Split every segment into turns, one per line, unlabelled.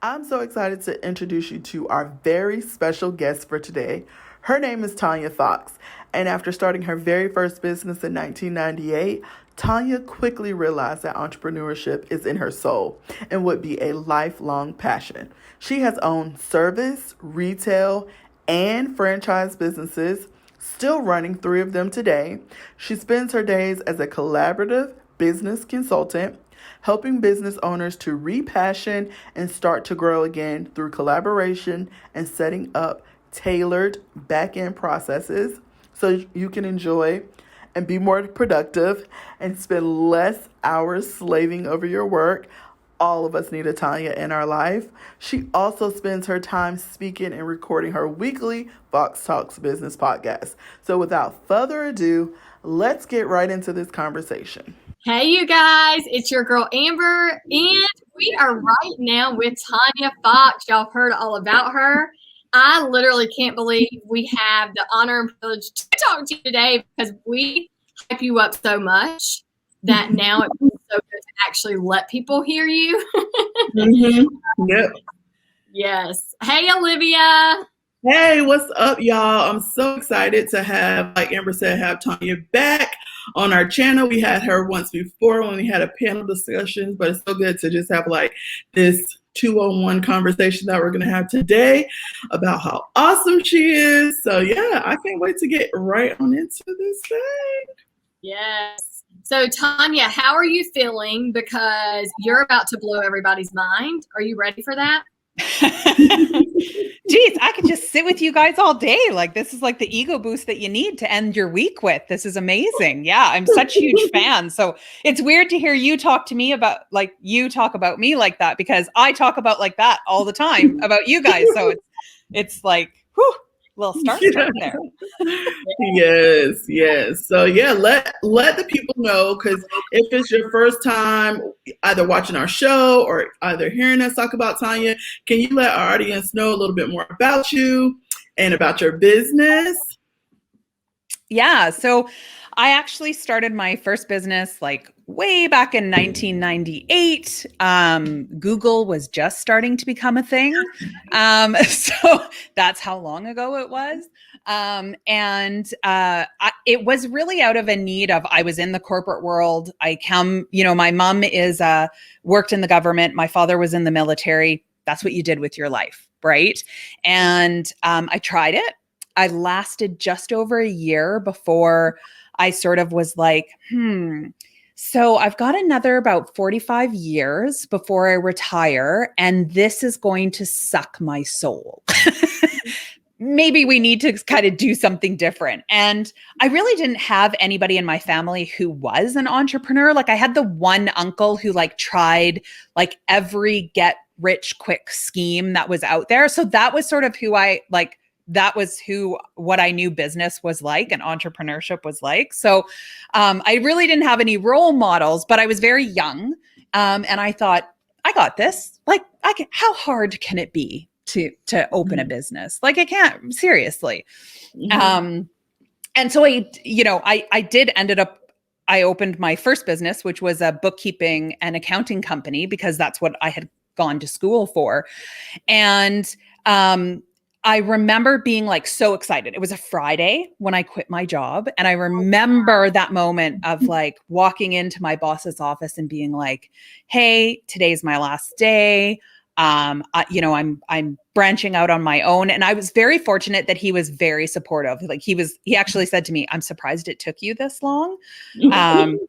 I'm so excited to introduce you to our very special guest for today. Her name is Tanya Fox, and after starting her very first business in 1998, Tanya quickly realized that entrepreneurship is in her soul and would be a lifelong passion. She has owned service, retail, and franchise businesses, still running three of them today. She spends her days as a collaborative business consultant, helping business owners to repassion and start to grow again through collaboration and setting up tailored back end processes so you can enjoy and be more productive and spend less hours slaving over your work. All of us need a Tanya in our life. She also spends her time speaking and recording her weekly Fox Talks business podcast. So without further ado, let's get right into this conversation.
Hey, you guys, it's your girl Amber, and we are right now with Tanya Fox. Y'all have heard all about her. I literally can't believe we have the honor and privilege to talk to you today because we hype you up so much that now it feels so good to actually let people hear you.
Yep.
Yes. Hey, Olivia.
Hey, what's up, y'all? I'm so excited to have, like Amber said, have Tanya back on our channel. We had her once before when we had a panel discussion, but it's so good to just have like this 2-on-1 conversation that we're going to have today about how awesome she is. So yeah, I can't wait to get right on into this thing.
Yes. So, Tanya, how are you feeling? Because you're about to blow everybody's mind. Are you ready for that?
Geez, I could just sit with you guys all day. Like, this is like the ego boost that you need to end your week with. This is amazing. Yeah, I'm such a huge fan. So it's weird to hear you talk to me about, like, you talk about me like that, because I talk about like that all the time about you guys. So it's like, whew, little starstruck there.
Yes. So yeah, let the people know, because if it's your first time either watching our show or either hearing us talk about Tanya, can you let our audience know a little bit more about you and about your business?
Yeah. So I actually started my first business like way back in 1998. Google was just starting to become a thing. So that's how long ago it was. It was really out of a need of, I was in the corporate world. My mom is worked in the government. My father was in the military. That's what you did with your life, right? And I tried it. I lasted just over a year before I sort of was like, so I've got another about 45 years before I retire, and this is going to suck my soul. Maybe we need to kind of do something different. And I really didn't have anybody in my family who was an entrepreneur. Like, I had the one uncle who like tried like every get rich quick scheme that was out there. So that was sort of what I knew business was like and entrepreneurship was like. So I really didn't have any role models, but I was very young. And I thought, I got this. Like, how hard can it be to open a business? Like, I can't, seriously. And so I opened my first business, which was a bookkeeping and accounting company, because that's what I had gone to school for. And I remember being like so excited. It was a Friday when I quit my job. And I remember that moment of like walking into my boss's office and being like, hey, today's my last day. I'm branching out on my own. And I was very fortunate that he was very supportive. Like, he actually said to me, I'm surprised it took you this long.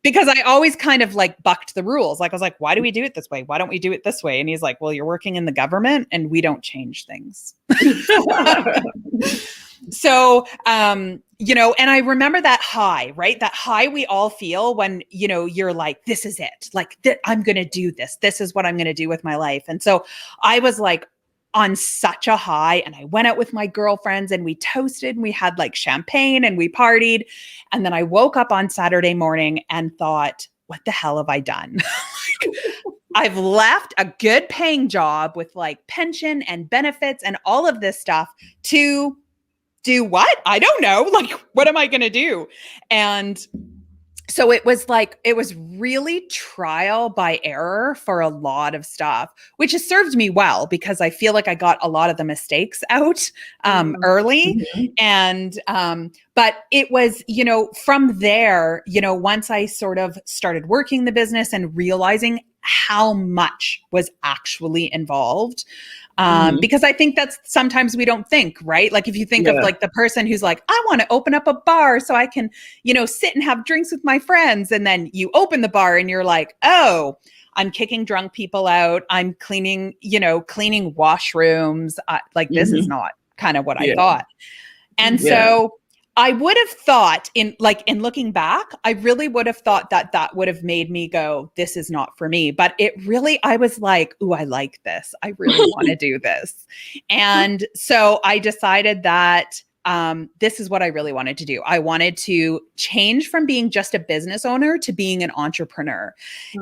Because I always kind of like bucked the rules. Like, I was like, why do we do it this way? Why don't we do it this way? And he's like, well, you're working in the government and we don't change things. So, and I remember that high, right? That high we all feel when, you're like, this is it. Like, I'm going to do this. This is what I'm going to do with my life. And so I was like on such a high, and I went out with my girlfriends and we toasted and we had like champagne and we partied. And then I woke up on Saturday morning and thought, what the hell have I done? I've left a good paying job with like pension and benefits and all of this stuff to do what? I don't know. Like, what am I going to do? And So it was like, it was really trial by error for a lot of stuff, which has served me well because I feel like I got a lot of the mistakes out early.
Mm-hmm.
And, but it was, from there, once I sort of started working the business and realizing how much was actually involved. Because I think that's sometimes we don't think, right? Like if you think of like the person who's like, I want to open up a bar so I can, sit and have drinks with my friends. And then you open the bar and you're like, oh, I'm kicking drunk people out. I'm cleaning washrooms. This is not kind of what I thought. And so I would have thought in looking back, I really would have thought that would have made me go, this is not for me. But I was like, ooh, I like this. I really want to do this. And so I decided that this is what I really wanted to do. I wanted to change from being just a business owner to being an entrepreneur.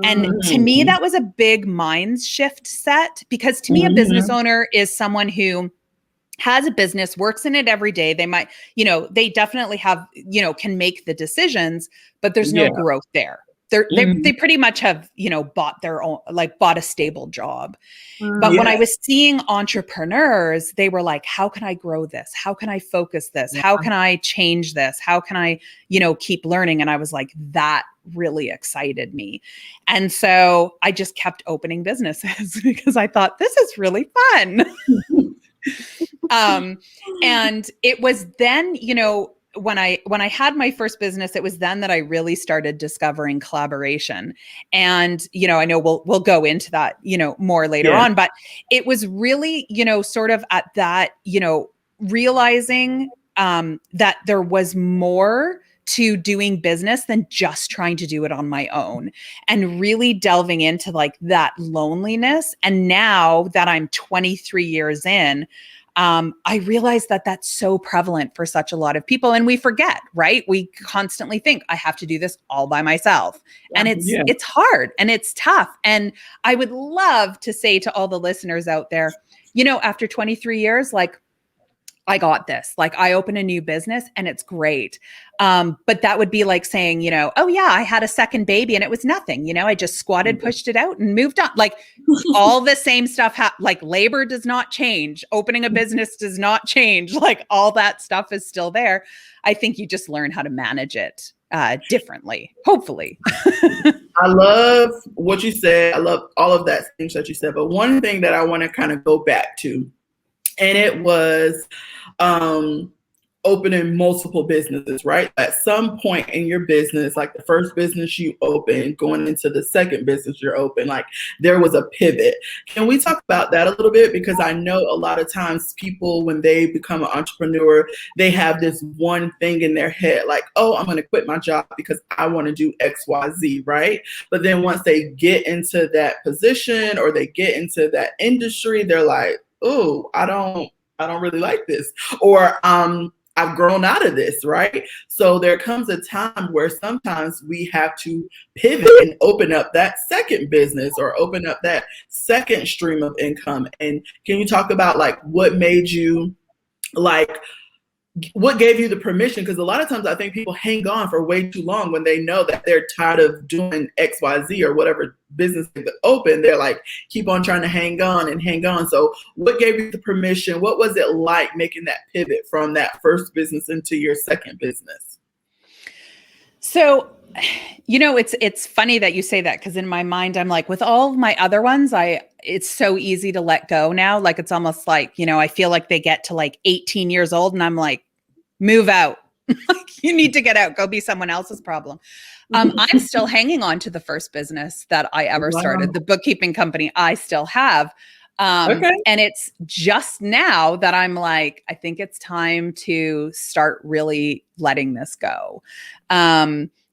And to me, that was a big mind shift set because to me, a business owner is someone who has a business, works in it every day. They might, they definitely have, can make the decisions, but there's no growth there. They pretty much have, bought their own, bought a stable job. But when I was seeing entrepreneurs, they were like, how can I grow this? How can I focus this? How can I change this? How can I, keep learning? And I was like, that really excited me. And so I just kept opening businesses because I thought this is really fun. And it was then, when I had my first business, it was then that I really started discovering collaboration. And, I know we'll go into that, more later on, but it was really, sort of at that, realizing, that there was more to doing business than just trying to do it on my own and really delving into that loneliness. And now that I'm 23 years in, I realize that that's so prevalent for such a lot of people. And we forget, right? We constantly think I have to do this all by myself. And it's hard and it's tough. And I would love to say to all the listeners out there, after 23 years, I got this. I open a new business and it's great. But that would be like saying, oh yeah, I had a second baby and it was nothing. I just squatted, pushed it out and moved on. All the same stuff. Labor does not change. Opening a business does not change. All that stuff is still there. I think you just learn how to manage it differently, hopefully.
I love what you said. I love all of that things that you said. But one thing that I want to kind of go back to, and it was opening multiple businesses, right? At some point in your business, like the first business you open, going into the second business you're open, there was a pivot. Can we talk about that a little bit? Because I know a lot of times people, when they become an entrepreneur, they have this one thing in their head, oh, I'm going to quit my job because I want to do X, Y, Z, right? But then once they get into that position or they get into that industry, they're like, oh, I don't really like this, or I've grown out of this, right? So there comes a time where sometimes we have to pivot and open up that second business or open up that second stream of income. And can you talk about what made you what gave you the permission? Because a lot of times I think people hang on for way too long when they know that they're tired of doing X, Y, Z or whatever business they open. They're keep on trying to hang on and hang on. So what gave you the permission? What was it like making that pivot from that first business into your second business?
So, it's funny that you say that because in my mind, I'm with all of my other ones, it's so easy to let go now. It's almost I feel like they get to 18 years old and I'm move out. You need to get out, go be someone else's problem. I'm still hanging on to the first business that I ever started, the bookkeeping company I still have. And it's just now that I'm I think it's time to start really letting this go.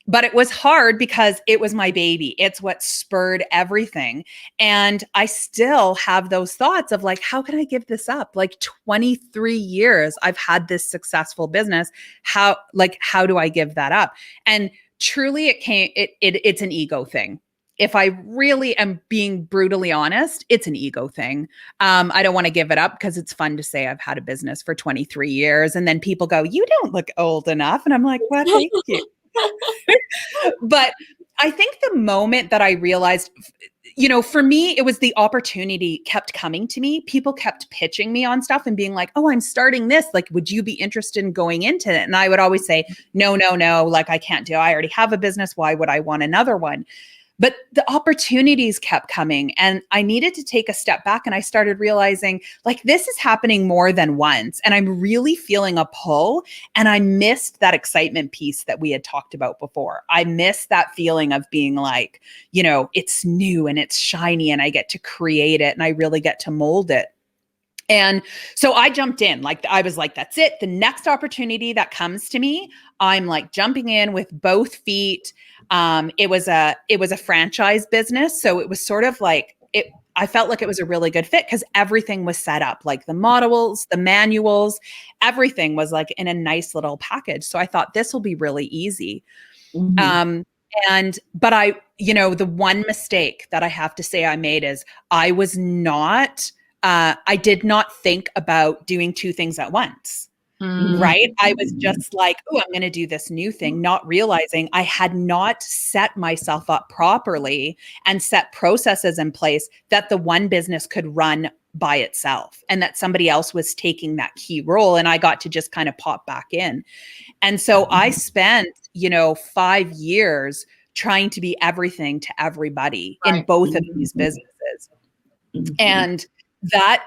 But it was hard because it was my baby. It's what spurred everything. And I still have those thoughts of how can I give this up? 23 years I've had this successful business. How do I give that up? And truly it's an ego thing. If I really am being brutally honest, it's an ego thing. I don't want to give it up because it's fun to say I've had a business for 23 years. And then people go, you don't look old enough. And I'm like, well, thank you. But I think the moment that I realized, for me, it was the opportunity kept coming to me. People kept pitching me on stuff and being like, oh, I'm starting this. Like, would you be interested in going into it? And I would always say, no. Like, I can't do it. I already have a business. Why would I want another one? But the opportunities kept coming, and I needed to take a step back, and I started realizing, like, this is happening more than once, and I'm really feeling a pull, and I missed that excitement piece that we had talked about before. I missed that feeling of being like, it's new and it's shiny and I get to create it and I really get to mold it. And so I jumped in. Like, I was like, that's it. The next opportunity that comes to me, I'm like jumping in with both feet. It was a franchise business. So it was sort of like I felt like it was a really good fit because everything was set up, like the models, the manuals, everything was like in a nice little package. So I thought this will be really easy. Mm-hmm. But the one mistake that I have to say I made is I did not think about doing two things at once. Right? I was just like, oh, I'm going to do this new thing, not realizing I had not set myself up properly and set processes in place that the one business could run by itself and that somebody else was taking that key role. And I got to just kind of pop back in. And so I spent, 5 years trying to be everything to everybody in both of these businesses. And that,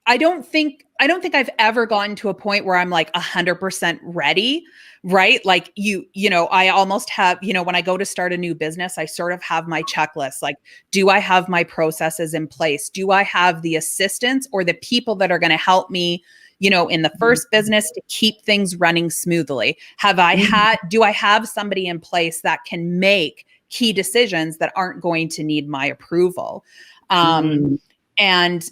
I don't think I've ever gotten to a point where I'm like 100% ready, right? Like I almost have, when I go to start a new business, I sort of have my checklist. Like, do I have my processes in place? Do I have the assistants or the people that are going to help me, in the first business to keep things running smoothly? Do I have somebody in place that can make key decisions that aren't going to need my approval? And, and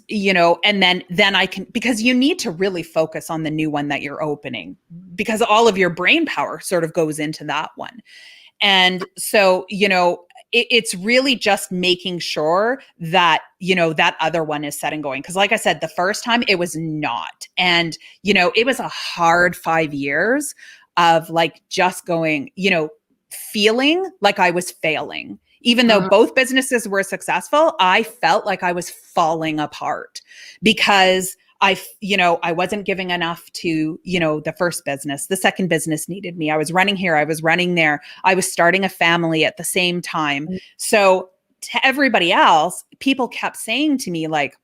then I can, because you need to really focus on the new one that you're opening because all of your brain power sort of goes into that one. And so, it's really just making sure that, that other one is set and going. Cause like I said, the first time it was not, and, it was a hard 5 years of like, just going, feeling like I was failing. Even though both businesses were successful, I felt like I was falling apart because I wasn't giving enough to, the first business. The second business needed me. I was running here. I was running there. I was starting a family at the same time. So to everybody else, people kept saying to me like,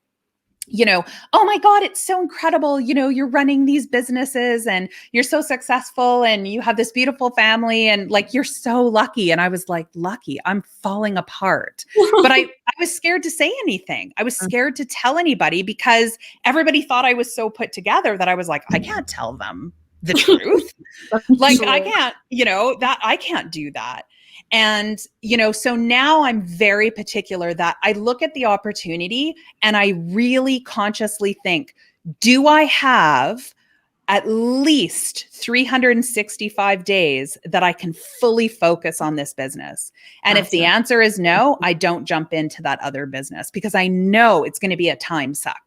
oh my God, it's so incredible. You're running these businesses and you're so successful and you have this beautiful family and like, you're so lucky. And I was like, lucky, I'm falling apart. But I was scared to say anything. I was scared to tell anybody because everybody thought I was so put together that I was like, I can't tell them the truth. Like I can't, that I can't do that. And, so now I'm very particular that I look at the opportunity and I really consciously think, do I have at least 365 days that I can fully focus on this business? And if the answer is no, I don't jump into that other business because I know it's going to be a time suck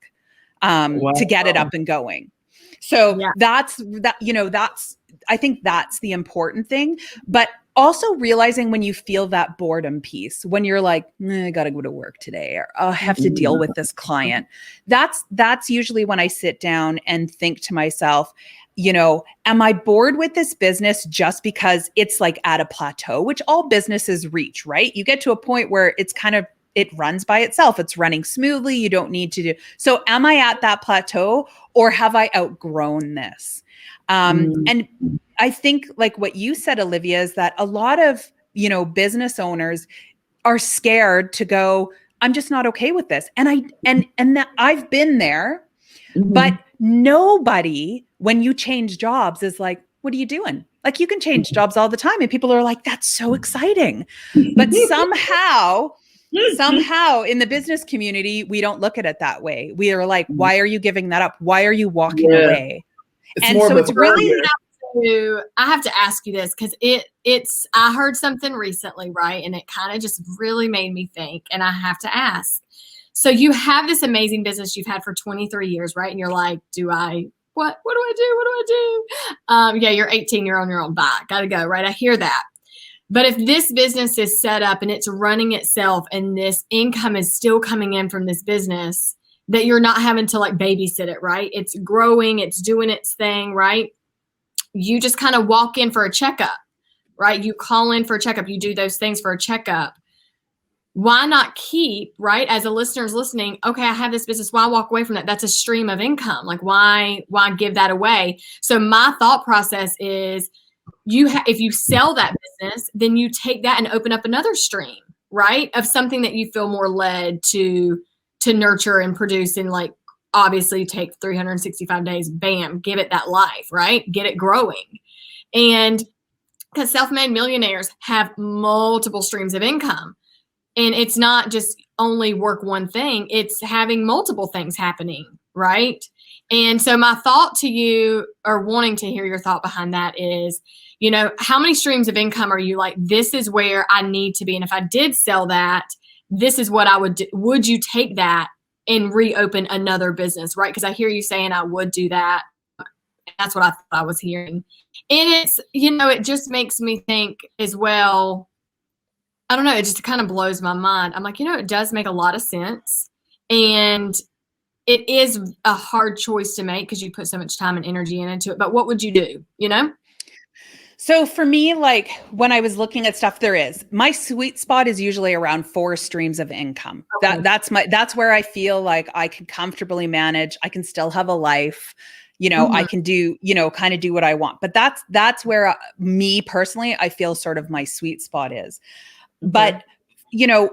to get it up and going. So I think that's the important thing. But also realizing when you feel that boredom piece, when you're like, I got to go to work today, or I have to deal with this client. That's usually when I sit down and think to myself, am I bored with this business just because it's like at a plateau, which all businesses reach, right? You get to a point where it's kind of, it runs by itself. It's running smoothly. You don't need to do. So am I at that plateau or have I outgrown this? And I think like what you said, Olivia, is that a lot of, business owners are scared to go, I'm just not okay with this. And that I've been there, but nobody, when you change jobs is like, what are you doing? Like you can change jobs all the time. And people are like, that's so exciting. But somehow in the business community, we don't look at it that way. We are like, why are you giving that up? Why are you walking away? It's really,
I have to ask you this because I heard something recently, right? And it kind of just really made me think, and I have to ask. So you have this amazing business you've had for 23 years, right? And you're like, do I what do I do? What do I do? Yeah, you're 18, you're on your own back. Gotta go, right? I hear that. But if this business is set up and it's running itself and this income is still coming in from this business, that you're not having to like babysit it, right? It's growing, it's doing its thing, right? You just kind of walk in for a checkup, right? You call in for a checkup. You do those things for a checkup. Why not keep, right? As a listener's listening, okay, I have this business. Why walk away from that? That's a stream of income. Like why give that away? So my thought process is if you sell that business, then you take that and open up another stream, right? Of something that you feel more led to nurture and produce and like obviously take 365 days, bam, give it that life, right? Get it growing. And because self-made millionaires have multiple streams of income. And it's not just only work one thing, it's having multiple things happening, right? And so my thought to you, or wanting to hear your thought behind that is, you know, how many streams of income are you like, this is where I need to be. And if I did sell that, this is what I would do. Would you take that and reopen another business, right? Because I hear you saying I would do that. That's what I thought I was hearing. And it's, you know, it just makes me think as well, I don't know, it just kind of blows my mind. I'm like, you know, it does make a lot of sense. And it is a hard choice to make because you put so much time and energy into it. But what would you do, you know?
So for me, like when I was looking at stuff, my sweet spot is usually around 4 streams of income.
Okay.
That's where I feel like I can comfortably manage. I can still have a life, you know, I can do, you know, kind of do what I want. But that's where me personally, I feel sort of my sweet spot is. But, you know,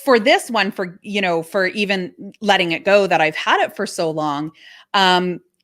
for this one, for even letting it go that I've had it for so long,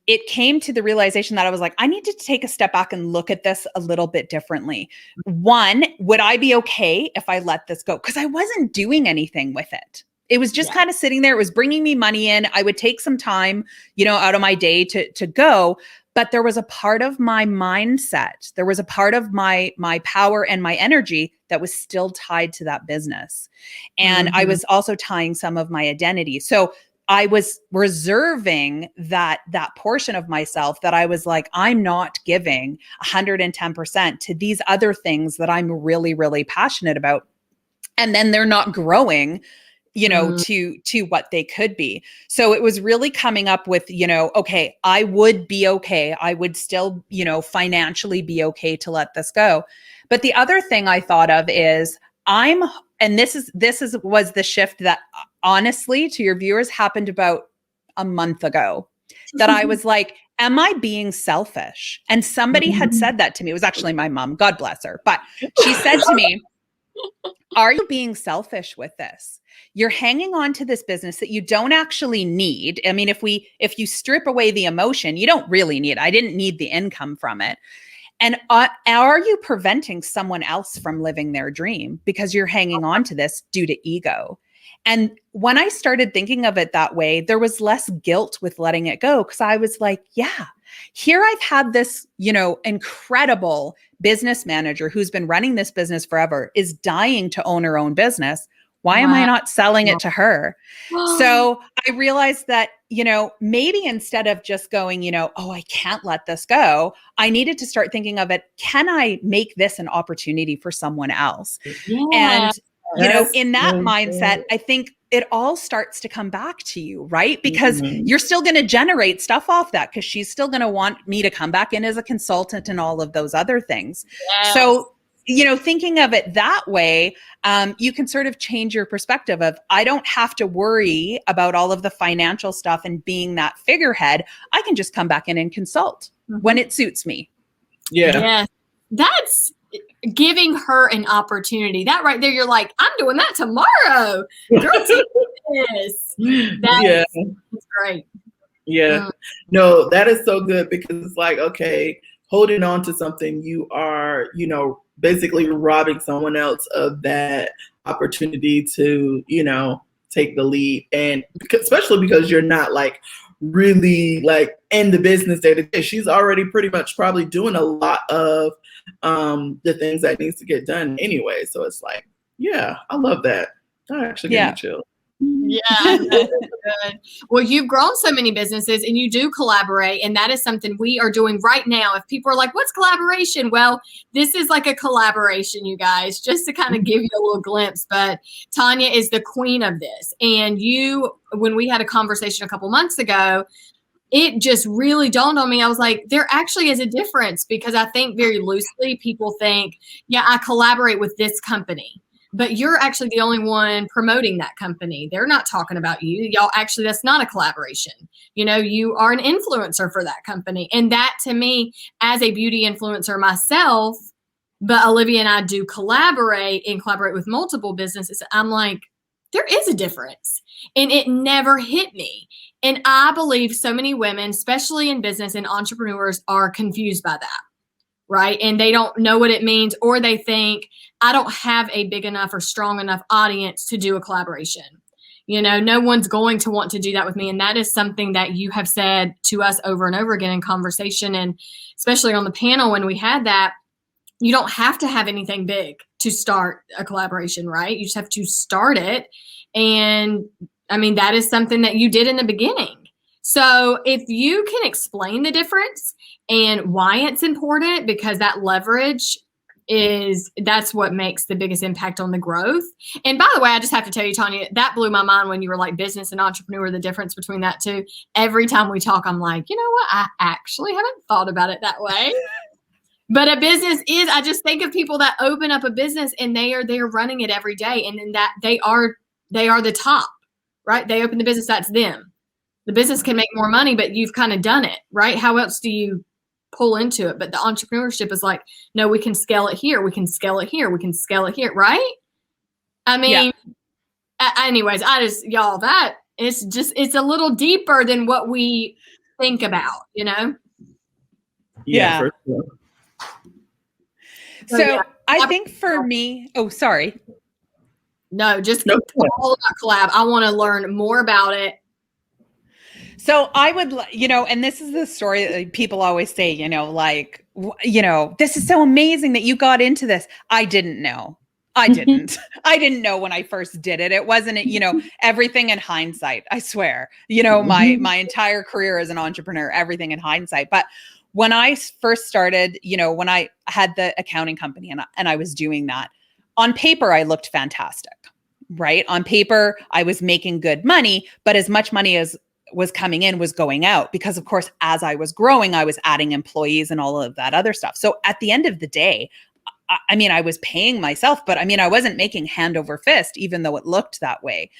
it came to the realization that I was like, I need to take a step back and look at this a little bit differently. One, would I be okay if I let this go? Because I wasn't doing anything with it. It was just kind of sitting there. It was bringing me money in. I would take some time, you know, out of my day to go. But there was a part of my mindset, there was a part of my power and my energy that was still tied to that business. And I was also tying some of my identity. So I was reserving that portion of myself that I was like, I'm not giving 110% to these other things that I'm really, really passionate about. And then they're not growing, you know, to what they could be. So it was really coming up with, you know, okay, I would be okay. I would still, you know, financially be okay to let this go. But the other thing I thought of is and this was the shift that honestly, to your viewers, happened about a month ago, that I was like, am I being selfish? And somebody had said that to me. It was actually my mom, God bless her. But she said to me, are you being selfish with this? You're hanging on to this business that you don't actually need. I mean, if you strip away the emotion, you don't really need it. I didn't need the income from it. And are you preventing someone else from living their dream because you're hanging on to this due to ego? And when I started thinking of it that way, there was less guilt with letting it go, because I was like, yeah, here I've had this, you know, incredible business manager who's been running this business forever, is dying to own her own business. Why am I not selling it to her? So I realized that, you know, maybe instead of just going, you know, oh, I can't let this go, I needed to start thinking of it. Can I make this an opportunity for someone else?
Yeah.
And, you know, in that mindset, I think it all starts to come back to you, right? Because you're still going to generate stuff off that, because she's still going to want me to come back in as a consultant and all of those other things.
Yes.
So, you know, thinking of it that way, you can sort of change your perspective of, I don't have to worry about all of the financial stuff and being that figurehead. I can just come back in and consult when it suits me.
Yeah.
Yeah. That's giving her an opportunity. That right there, you're like, I'm doing that tomorrow. Girl, take this. That's great.
Yeah. No, that is so good, because it's like, okay, holding on to something, you are, you know, basically robbing someone else of that opportunity to, you know, take the lead. And especially because you're not like really like in the business day to day. She's already pretty much probably doing a lot of the things that needs to get done anyway. So it's like, yeah, I love that. That actually gave me chill.
Yeah, that's good. Well, you've grown so many businesses and you do collaborate, and that is something we are doing right now. If people are like, what's collaboration? Well, this is like a collaboration, you guys, just to kind of give you a little glimpse. But Tanya is the queen of this. And when we had a conversation a couple months ago, it just really dawned on me. I was like, there actually is a difference, because I think very loosely people think, yeah, I collaborate with this company. But you're actually the only one promoting that company. They're not talking about you. Y'all, actually, that's not a collaboration. You are an influencer for that company. And that, to me, as a beauty influencer myself, but Olivia and I do collaborate with multiple businesses. I'm like, there is a difference. And it never hit me. And I believe so many women, especially in business and entrepreneurs, are confused by that. Right. And they don't know what it means, or they think, I don't have a big enough or strong enough audience to do a collaboration. No one's going to want to do that with me. And that is something that you have said to us over and over again in conversation. And especially on the panel when we had that, you don't have to have anything big to start a collaboration, right? You just have to start it. And I mean, that is something that you did in the beginning. So if you can explain the difference and why it's important, because that leverage that's what makes the biggest impact on the growth. And by the way, I just have to tell you, Tanya, that blew my mind when you were like business and entrepreneur, the difference between that two. Every time we talk, I'm like, you know what? I actually haven't thought about it that way. But a business I just think of people that open up a business and they're running it every day. And then that they are the top, right? They open the business, that's them. The business can make more money, but you've kind of done it, right? How else do you pull into it? But the entrepreneurship is like, no, we can scale it here. We can scale it here. We can scale it here. Right? I mean, anyways, y'all, that it's a little deeper than what we think about,
Yeah.
For sure.
So I think for me, sorry.
No, just all about collab. I want to learn more about it.
So I would, and this is the story that people always say, this is so amazing that you got into this. I didn't know. I didn't know when I first did it. It wasn't, everything in hindsight, I swear, my entire career as an entrepreneur, everything in hindsight. But when I first started, when I had the accounting company and I was doing that, on paper, I looked fantastic, right? On paper, I was making good money, but as much money as was coming in was going out, because of course, as I was growing, I was adding employees and all of that other stuff. So at the end of the day, I was paying myself, but I wasn't making hand over fist, even though it looked that way.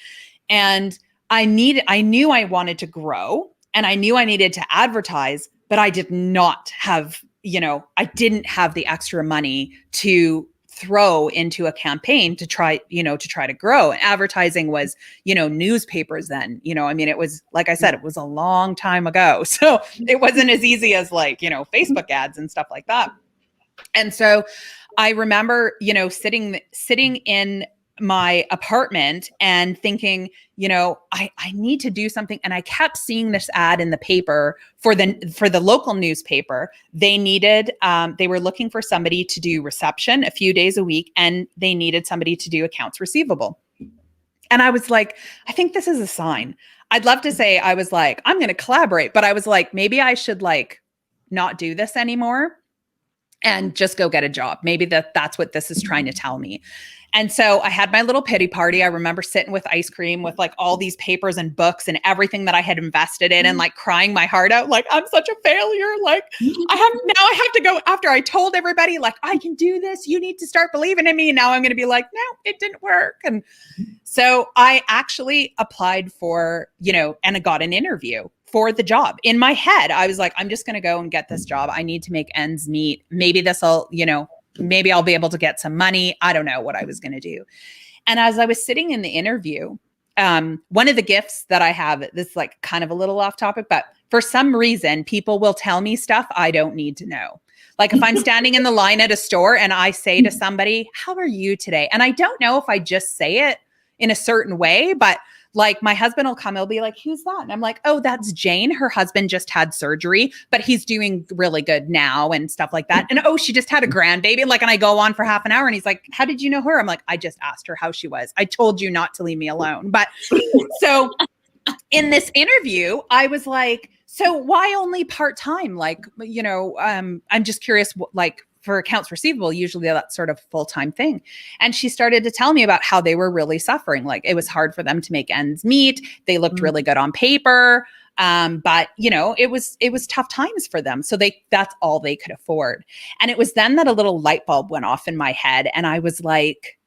And I knew I wanted to grow, and I knew I needed to advertise, but I did not have, I didn't have the extra money to throw into a campaign to try to grow. And advertising was, newspapers then, it was, like I said, it was a long time ago. So it wasn't as easy as Facebook ads and stuff like that. And so I remember, sitting in my apartment and thinking, I need to do something. And I kept seeing this ad in the paper for the local newspaper. They needed, they were looking for somebody to do reception a few days a week, and they needed somebody to do accounts receivable. And I was like, I think this is a sign. I'd love to say I was like, I'm going to collaborate, but I was like, maybe I should not do this anymore and just go get a job. Maybe that's what this is trying to tell me. And so I had my little pity party. I remember sitting with ice cream with all these papers and books and everything that I had invested in, and crying my heart out, I'm such a failure. I have to go, after I told everybody I can do this, you need to start believing in me. Now I'm going to be no, it didn't work. And so I actually applied for, and I got an interview for the job. In my head, I was like, I'm just going to go and get this job. I need to make ends meet. Maybe this'll, maybe I'll be able to get some money. I don't know what I was going to do. And as I was sitting in the interview, one of the gifts that I have, this kind of a little off topic, but for some reason, people will tell me stuff I don't need to know. If I'm standing in the line at a store and I say to somebody, how are you today? And I don't know if I just say it in a certain way, but Like my husband will come, he'll be like, who's that? And I'm like, oh, that's Jane. Her husband just had surgery, but he's doing really good now and stuff like that. And oh, she just had a grandbaby. Like, and I go on for half an hour and he's like, how did you know her? I'm like, I just asked her how she was. I told you not to leave me alone. But so in this interview, I was like, so why only part-time? Like, I'm just curious, like, for accounts receivable, usually that's sort of full-time thing. And she started to tell me about how they were really suffering. Like it was hard for them to make ends meet. They looked really good on paper. But it was tough times for them. So that's all they could afford. And it was then that a little light bulb went off in my head. And I was like,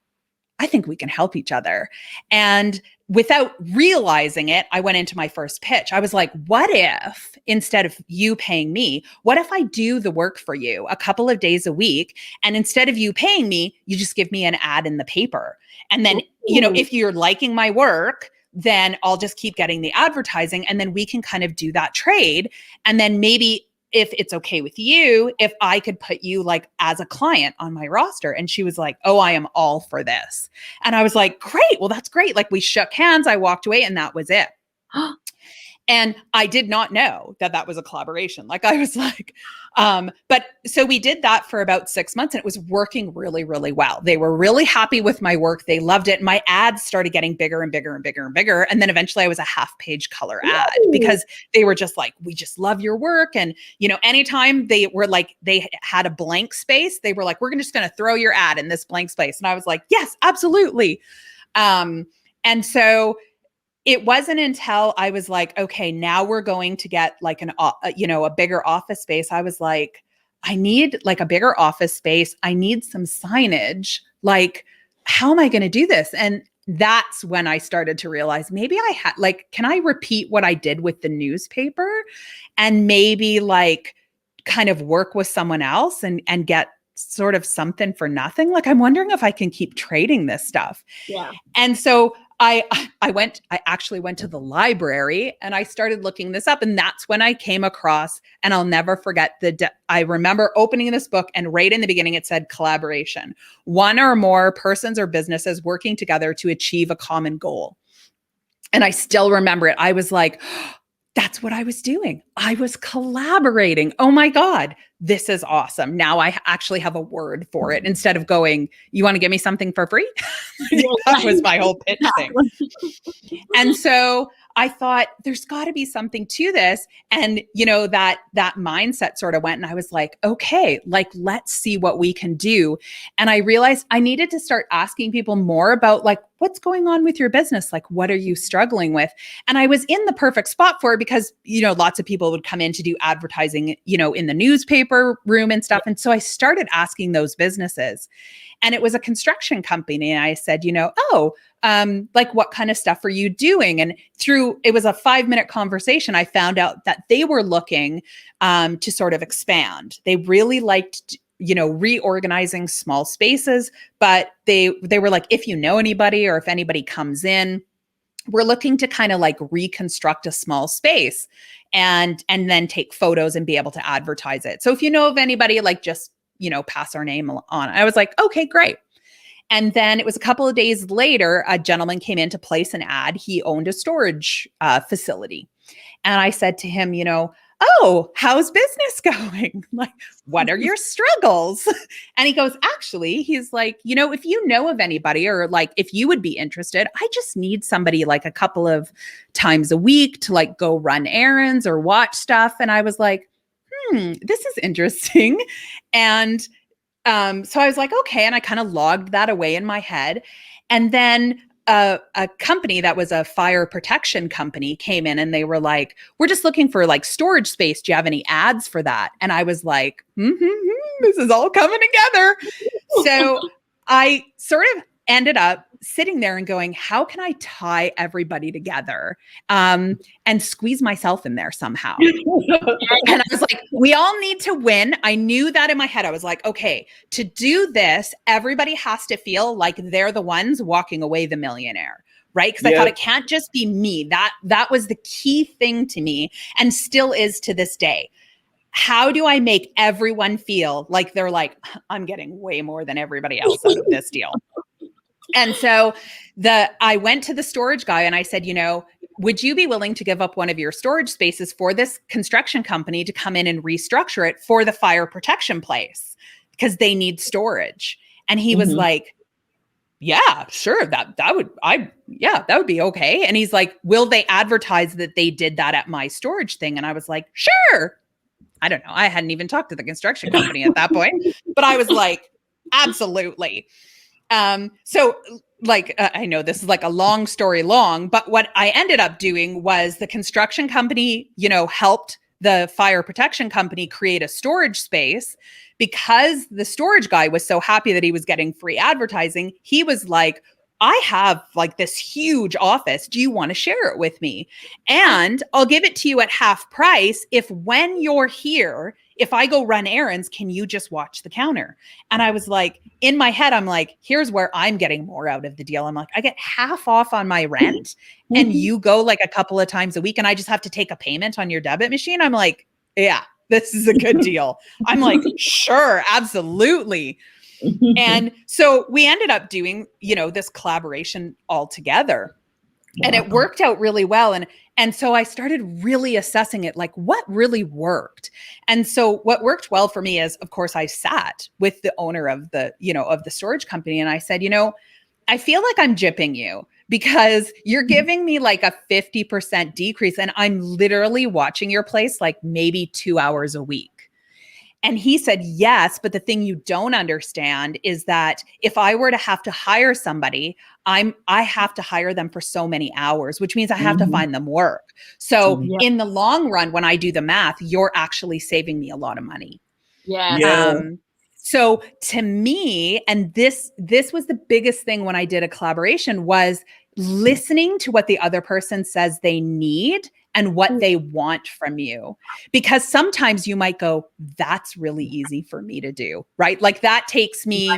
I think we can help each other. And without realizing it, I went into my first pitch. I was like, what if instead of you paying me, what if I do the work for you a couple of days a week? And instead of you paying me, you just give me an ad in the paper. And then, if you're liking my work, then I'll just keep getting the advertising. And then we can kind of do that trade. And then maybe if it's okay with you, if I could put you like as a client on my roster. And she was like, oh, I am all for this. And I was like, great. Well, that's great. Like we shook hands, I walked away and that was it. And I did not know that was a collaboration. Like I was like, but so we did that for about 6 months and it was working really, really well. They were really happy with my work. They loved it. My ads started getting bigger and bigger and bigger and bigger. And then eventually I was a half-page color ad because they were just like, we just love your work. And, anytime they were like, they had a blank space, they were like, we're just going to throw your ad in this blank space. And I was like, yes, absolutely. And so it wasn't until I was like, okay, now we're going to get like a bigger office space. I was like, I need like a bigger office space. I need some signage. Like, how am I going to do this? And that's when I started to realize maybe I had can I repeat what I did with the newspaper and maybe like kind of work with someone else and get sort of something for nothing? Like, I'm wondering if I can keep trading this stuff.
Yeah.
And so I actually went to the library and I started looking this up. And that's when I came across, and I'll never forget I remember opening this book and right in the beginning, it said collaboration, one or more persons or businesses working together to achieve a common goal. And I still remember it. I was like, that's what I was doing. I was collaborating. Oh my God, this is awesome. Now I actually have a word for it instead of going, you want to give me something for free? That was my whole pitch thing. And so I thought there's got to be something to this. And, that mindset sort of went, and I was like, okay, like, let's see what we can do. And I realized I needed to start asking people more about like, what's going on with your business? Like, what are you struggling with? And I was in the perfect spot for it because, lots of people would come in to do advertising, in the newspaper room and stuff. And so I started asking those businesses, and it was a construction company. And I said, like, what kind of stuff are you doing? And it was a 5-minute conversation, I found out that they were looking to sort of expand. They really liked reorganizing small spaces, but they were like, if you know anybody or if anybody comes in, we're looking to kind of like reconstruct a small space and then take photos and be able to advertise it. So if you know of anybody, like just, pass our name on. I was like, okay, great. And then it was a couple of days later, a gentleman came in to place an ad. He owned a storage facility. And I said to him, oh, how's business going? Like, what are your struggles? And he goes, actually, he's like, if you know of anybody or like, if you would be interested, I just need somebody like a couple of times a week to like go run errands or watch stuff. And I was like, this is interesting. And so I was like, okay. And I kind of logged that away in my head. And then a company that was a fire protection company came in and they were like, we're just looking for like storage space. Do you have any ads for that? And I was like, this is all coming together. So I sort of ended up sitting there and going, how can I tie everybody together and squeeze myself in there somehow? And I was like, we all need to win. I knew that in my head. I was like, okay, to do this, everybody has to feel like they're the ones walking away the millionaire. Right. Because I thought it can't just be me. That was the key thing to me and still is to this day. How do I make everyone feel like they're like, I'm getting way more than everybody else out of this deal? And so I went to the storage guy and I said, would you be willing to give up one of your storage spaces for this construction company to come in and restructure it for the fire protection place? Because they need storage. And he was like, yeah, sure. That would be okay. And he's like, will they advertise that they did that at my storage thing? And I was like, sure. I don't know. I hadn't even talked to the construction company at that point, but I was like, absolutely. So like, I know this is like a long story long, but what I ended up doing was the construction company, helped the fire protection company create a storage space. Because the storage guy was so happy that he was getting free advertising, he was like, I have like this huge office. Do you want to share it with me? And I'll give it to you at half price. If when you're here, if I go run errands, can you just watch the counter? And I was like, in my head, I'm like, here's where I'm getting more out of the deal. I'm like, I get half off on my rent and you go like a couple of times a week and I just have to take a payment on your debit machine. I'm like, yeah, this is a good deal. I'm like, sure, absolutely. And so we ended up doing, this collaboration all together. And it worked out really well. And so I started really assessing it, like what really worked. And so what worked well for me is, of course, I sat with the owner of the, of the storage company. And I said, I feel like I'm gypping you because you're giving me like a 50% decrease. And I'm literally watching your place like maybe 2 hours a week. And he said, yes, but the thing you don't understand is that if I were to have to hire somebody, I have to hire them for so many hours, which means I have to find them work. So in the long run, when I do the math, you're actually saving me a lot of money.
Yeah.
So to me, and this was the biggest thing when I did a collaboration, was listening to what the other person says they need and what they want from you. Because sometimes you might go, that's really easy for me to do, right? Like that takes me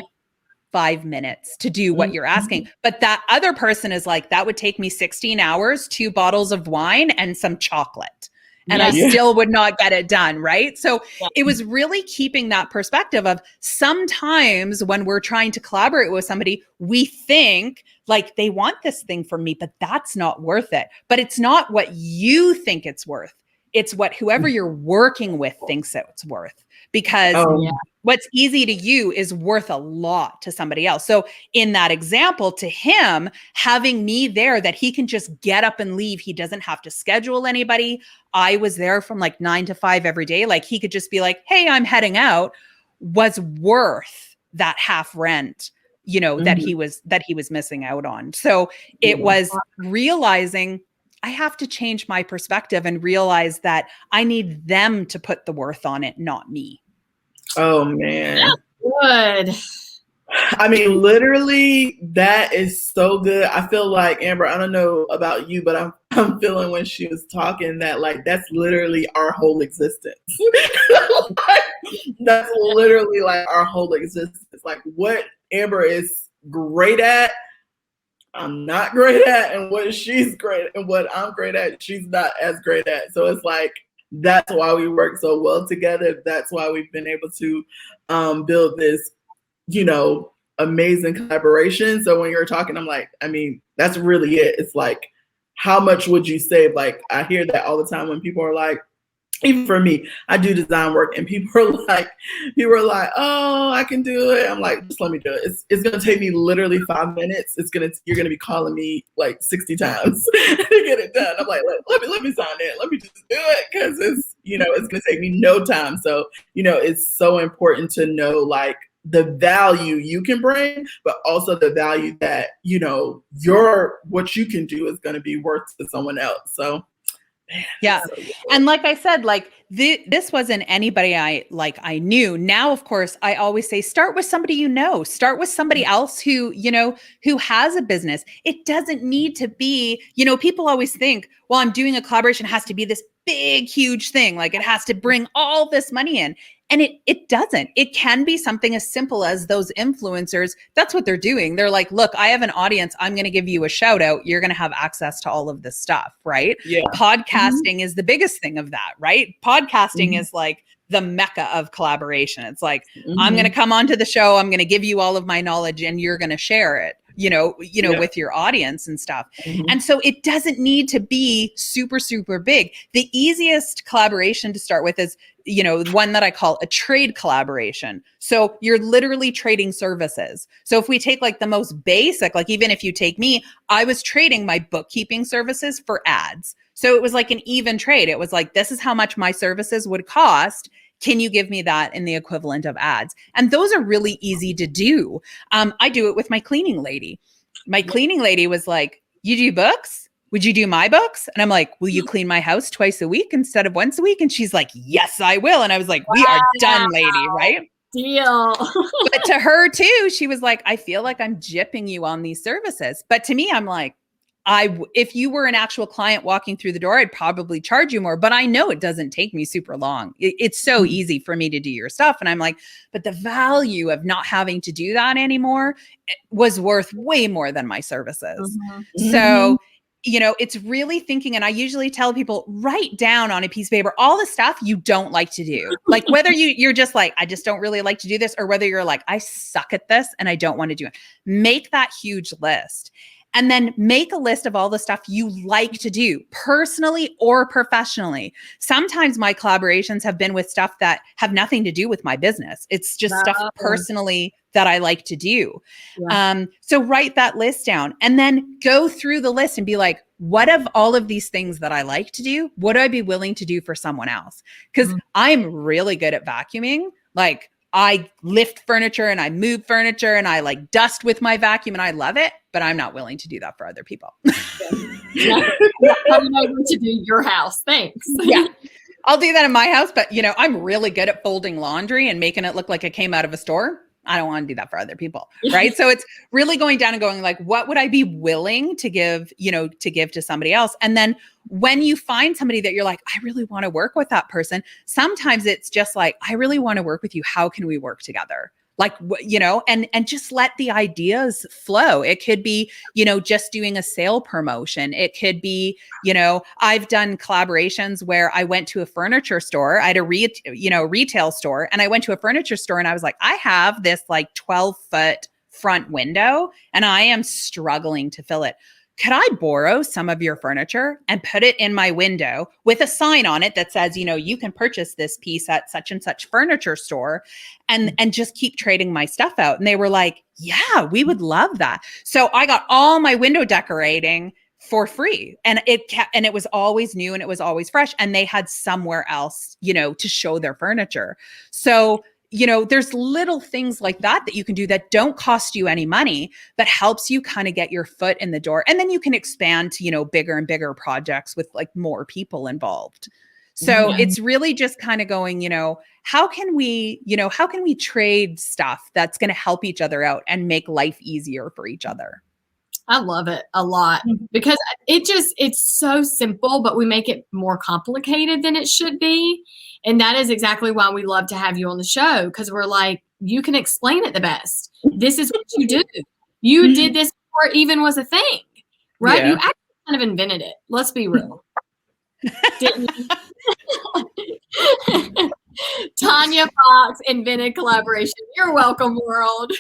5 minutes to do what you're asking. But that other person is like, that would take me 16 hours, 2 bottles of wine and some chocolate. And I still would not get it done, right? So it was really keeping that perspective of sometimes when we're trying to collaborate with somebody, we think like they want this thing from me, but that's not worth it. But it's not what you think it's worth. It's what whoever you're working with thinks it's worth. Because what's easy to you is worth a lot to somebody else. So in that example, to him, having me there that he can just get up and leave, he doesn't have to schedule anybody. I was there from like 9 to 5 every day. Like he could just be like, hey, I'm heading out, was worth that half rent, that he was missing out on. So it was realizing I have to change my perspective and realize that I need them to put the worth on it, not me.
Oh, man.
Good.
I mean, literally, that is so good. I feel like, Amber, I don't know about you, but I'm feeling when she was talking that, like, that's literally our whole existence. That's literally, like, our whole existence. Like, what Amber is great at, I'm not great at, and what she's great and what I'm great at, she's not as great at. So it's like, that's why we work so well together. That's why we've been able to build this, amazing collaboration. So when you're talking, I'm like, I mean, that's really it. It's like, how much would you save? Like, I hear that all the time when people are like, even for me, I do design work and people are like, oh, I can do it. I'm like, just let me do it. It's going to take me literally 5 minutes. You're going to be calling me like 60 times to get it done. I'm like, let me sign in. Let me just do it. Cause it's, it's going to take me no time. So, it's so important to know like the value you can bring, but also the value that, what you can do is going to be worth to someone else. So,
yeah. And like I said, like this wasn't anybody I knew. Now, of course, I always say, start with somebody, start with somebody else who has a business. It doesn't need to be, people always think, well, I'm doing a collaboration, it has to be this big, huge thing. Like it has to bring all this money in. And it doesn't. It can be something as simple as those influencers. That's what they're doing. They're like, look, I have an audience. I'm going to give you a shout out. You're going to have access to all of this stuff, right?
Yeah.
Podcasting is the biggest thing of that, right? Podcasting is like the mecca of collaboration. It's like, I'm going to come onto the show. I'm going to give you all of my knowledge and you're going to share it. with your audience and stuff. And so it doesn't need to be super, super big. The easiest collaboration to start with is, one that I call a trade collaboration. So you're literally trading services. So if we take like the most basic, like even if you take me, I was trading my bookkeeping services for ads. So it was like an even trade. It was like, this is how much my services would cost. Can you give me that in the equivalent of ads? And those are really easy to do. I do it with my cleaning lady. My cleaning lady was like, you do books? Would you do my books? And I'm like, will you clean my house twice a week instead of once a week? And she's like, yes, I will. And I was like, we are done, lady, right?
Deal.
But to her too, she was like, I feel like I'm gypping you on these services. But to me, I'm like, if you were an actual client walking through the door, I'd probably charge you more, but I know it doesn't take me super long. It's so easy for me to do your stuff. And I'm like, but the value of not having to do that anymore was worth way more than my services. So, it's really thinking, and I usually tell people, write down on a piece of paper all the stuff you don't like to do. Like whether you're just like, I just don't really like to do this, or whether you're like, I suck at this and I don't want to do it. Make that huge list. And then make a list of all the stuff you like to do personally or professionally. Sometimes my collaborations have been with stuff that have nothing to do with my business. It's just stuff personally that I like to do. So write that list down and then go through the list and be like, what of all of these things that I like to do, would I be willing to do for someone else? Because I'm really good at vacuuming. Like, I lift furniture and I move furniture and I like dust with my vacuum and I love it, but I'm not willing to do that for other people.
I'm not going to do your house. Thanks.
Yeah. I'll do that in my house, but I'm really good at folding laundry and making it look like it came out of a store. I don't want to do that for other people. Right. So it's really going down and going like, what would I be willing to give, to somebody else? And then when you find somebody that you're like, I really want to work with that person, sometimes it's just like, I really want to work with you. How can we work together? Like, and just let the ideas flow. It could be, just doing a sale promotion. It could be, I've done collaborations where I went to a furniture store. I had a retail store, and I went to a furniture store and I was like, I have this like 12-foot front window and I am struggling to fill it. Could I borrow some of your furniture and put it in my window with a sign on it that says, you can purchase this piece at such and such furniture store, and just keep trading my stuff out? And they were like, yeah, we would love that. So I got all my window decorating for free, and it was always new and it was always fresh, and they had somewhere else, to show their furniture. So there's little things like that you can do that don't cost you any money, but helps you kind of get your foot in the door. And then you can expand to, bigger and bigger projects with like more people involved. So it's really just kind of going, how can we trade stuff that's going to help each other out and make life easier for each other?
I love it a lot because it's so simple, but we make it more complicated than it should be. And that is exactly why we love to have you on the show, because we're like, you can explain it the best. This is what you do. You did this before it even was a thing, right? You actually kind of invented it. Let's be real. Didn't you? Tanya Fox invented collaboration. You're welcome, world.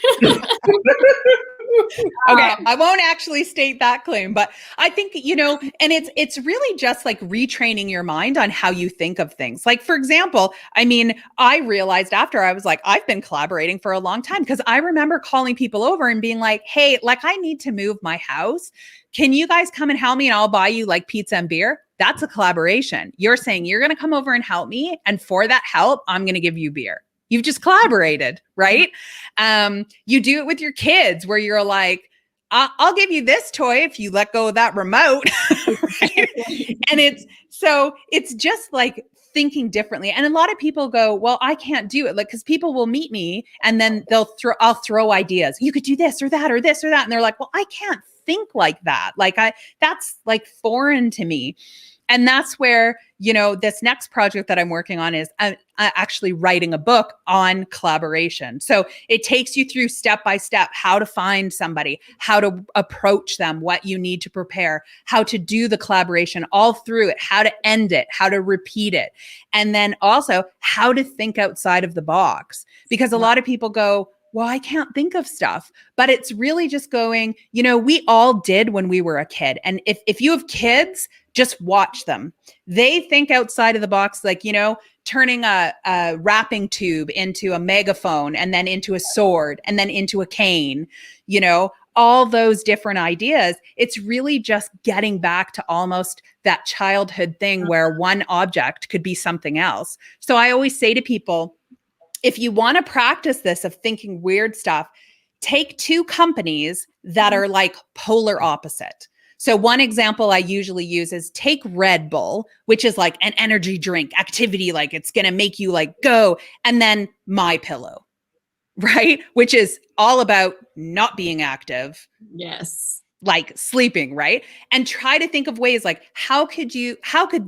Okay, I won't actually state that claim, but I think, and it's really just like retraining your mind on how you think of things. Like, for example, I realized after I was like, I've been collaborating for a long time, because I remember calling people over and being like, hey, like I need to move my house. Can you guys come and help me and I'll buy you like pizza and beer? That's a collaboration. You're saying you're going to come over and help me, and for that help, I'm going to give you beer. You've just collaborated, right? You do it with your kids where you're like, I'll give you this toy if you let go of that remote. Right? And it's just like thinking differently. And a lot of people go, well, I can't do it. Like, cause people will meet me and then I'll throw ideas. You could do this or that or this or that. And they're like, well, I can't think like that. Like that's like foreign to me. And that's where, this next project that I'm working on is actually writing a book on collaboration. So it takes you through step by step, how to find somebody, how to approach them, what you need to prepare, how to do the collaboration all through it, how to end it, how to repeat it. And then also how to think outside of the box, because a lot of people go, well, I can't think of stuff. But it's really just going, you know, we all did when we were a kid. And if you have kids, just watch them. They think outside of the box, like, you know, turning a wrapping tube into a megaphone and then into a sword and then into a cane, you know, all those different ideas. It's really just getting back to almost that childhood thing where one object could be something else. So I always say to people, if you want to practice this of thinking weird stuff, take two companies that are like polar opposite. So one example I usually use is take Red Bull, which is like an energy drink activity, like it's going to make you like go, and then My Pillow, right? Which is all about not being active.
Yes.
Like sleeping, right? And try to think of ways like, how could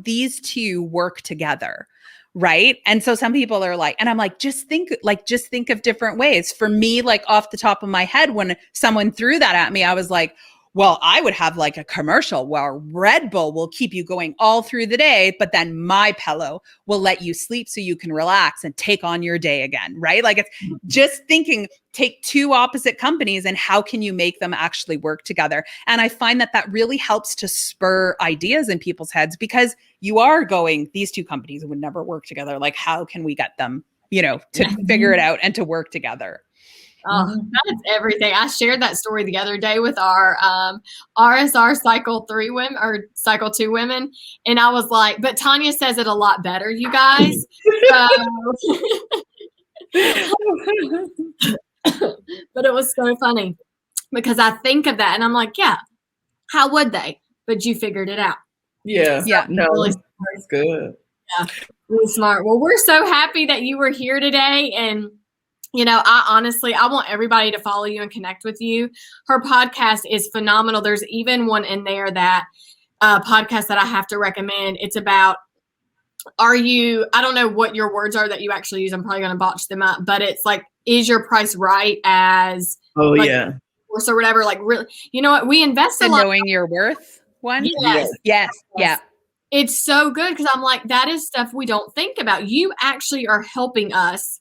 these two work together? Right. And so some people are like, and I'm like, just think of different ways. For me, like off the top of my head, when someone threw that at me, I was like, well, I would have like a commercial where Red Bull will keep you going all through the day, but then My Pillow will let you sleep so you can relax and take on your day again, right? Like it's just thinking, take two opposite companies and how can you make them actually work together? And I find that really helps to spur ideas in people's heads, because you are going, these two companies would never work together. Like, how can we get them, you know, to figure it out and to work together?
Oh, that's everything. I shared that story the other day with our RSR Cycle 3 women or Cycle 2 women. And I was like, but Tanya says it a lot better, you guys. But it was so funny because I think of that and I'm like, yeah, how would they? But you figured it out.
Yeah.
Yeah.
No,
really
that's good.
Yeah, really smart. Well, we're so happy that you were here today. And you know, I want everybody to follow you and connect with you. Her podcast is phenomenal. There's even one in there that podcast that I have to recommend. It's about, I don't know what your words are that you actually use. I'm probably going to botch them up, but it's like, is your price right as,
yeah.
Or so whatever, like really, you know what? We invest a lot.
Knowing your worth one.
Yes.
Yeah.
It's so good because I'm like, that is stuff we don't think about. You actually are helping us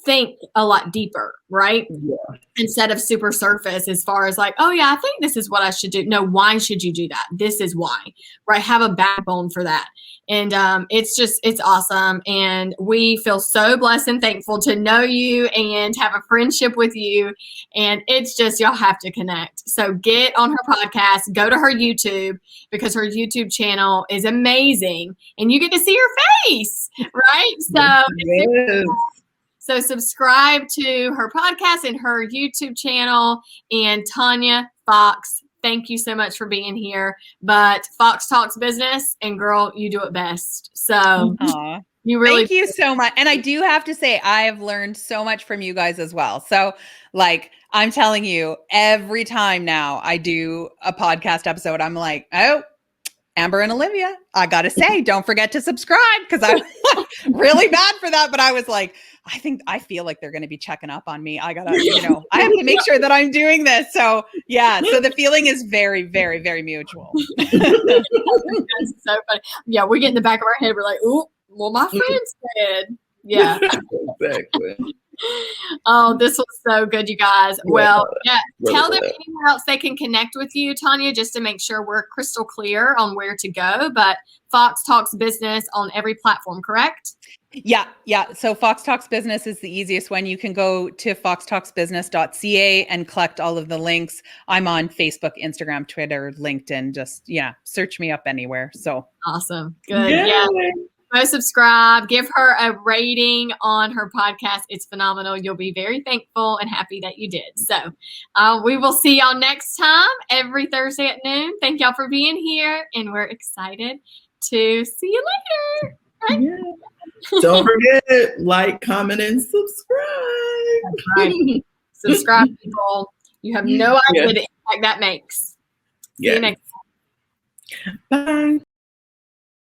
think a lot deeper, right?
Yeah.
Instead of super surface as far as like, oh yeah, I think this is what I should do. No, why should you do that? This is why, right? Have a backbone for that. And it's awesome. And we feel so blessed and thankful to know you and have a friendship with you. And it's just, y'all have to connect. So get on her podcast, go to her YouTube, because her YouTube channel is amazing and you get to see her face, right? So
Yes.
So subscribe to her podcast and her YouTube channel. And Tanya Fox, thank you so much for being here. But Fox talks business, and girl, you do it best. So you really
thank you so much. And I do have to say, I have learned so much from you guys as well. So like, I'm telling you, every time now I do a podcast episode, I'm like, oh, Amber and Olivia, I got to say, don't forget to subscribe, because I'm really bad for that. But I was like, I feel like they're going to be checking up on me. I got to, you know, I have to make sure that I'm doing this. So yeah. So the feeling is very, very, very mutual.
That's so funny. Yeah. We get in the back of our head. We're like, ooh, well, my friend said, yeah.
Exactly.
Oh, this was so good, you guys. Well, yeah, tell them anywhere else they can connect with you, Tanya, just to make sure we're crystal clear on where to go. But Fox Talks Business on every platform, correct?
Yeah. So Fox Talks Business is the easiest one. You can go to foxtalksbusiness.ca and collect all of the links. I'm on Facebook, Instagram, Twitter, LinkedIn. Just, search me up anywhere. So
awesome. Good. Yeah. Go subscribe, give her a rating on her podcast. It's phenomenal. You'll be very thankful and happy that you did. So we will see y'all next time every Thursday at noon. Thank y'all for being here, and we're excited to see you later. Right?
Yeah. Don't forget, like, comment, and subscribe.
That's right. Subscribe, people. You have no idea the impact that makes. See you next time.
Bye.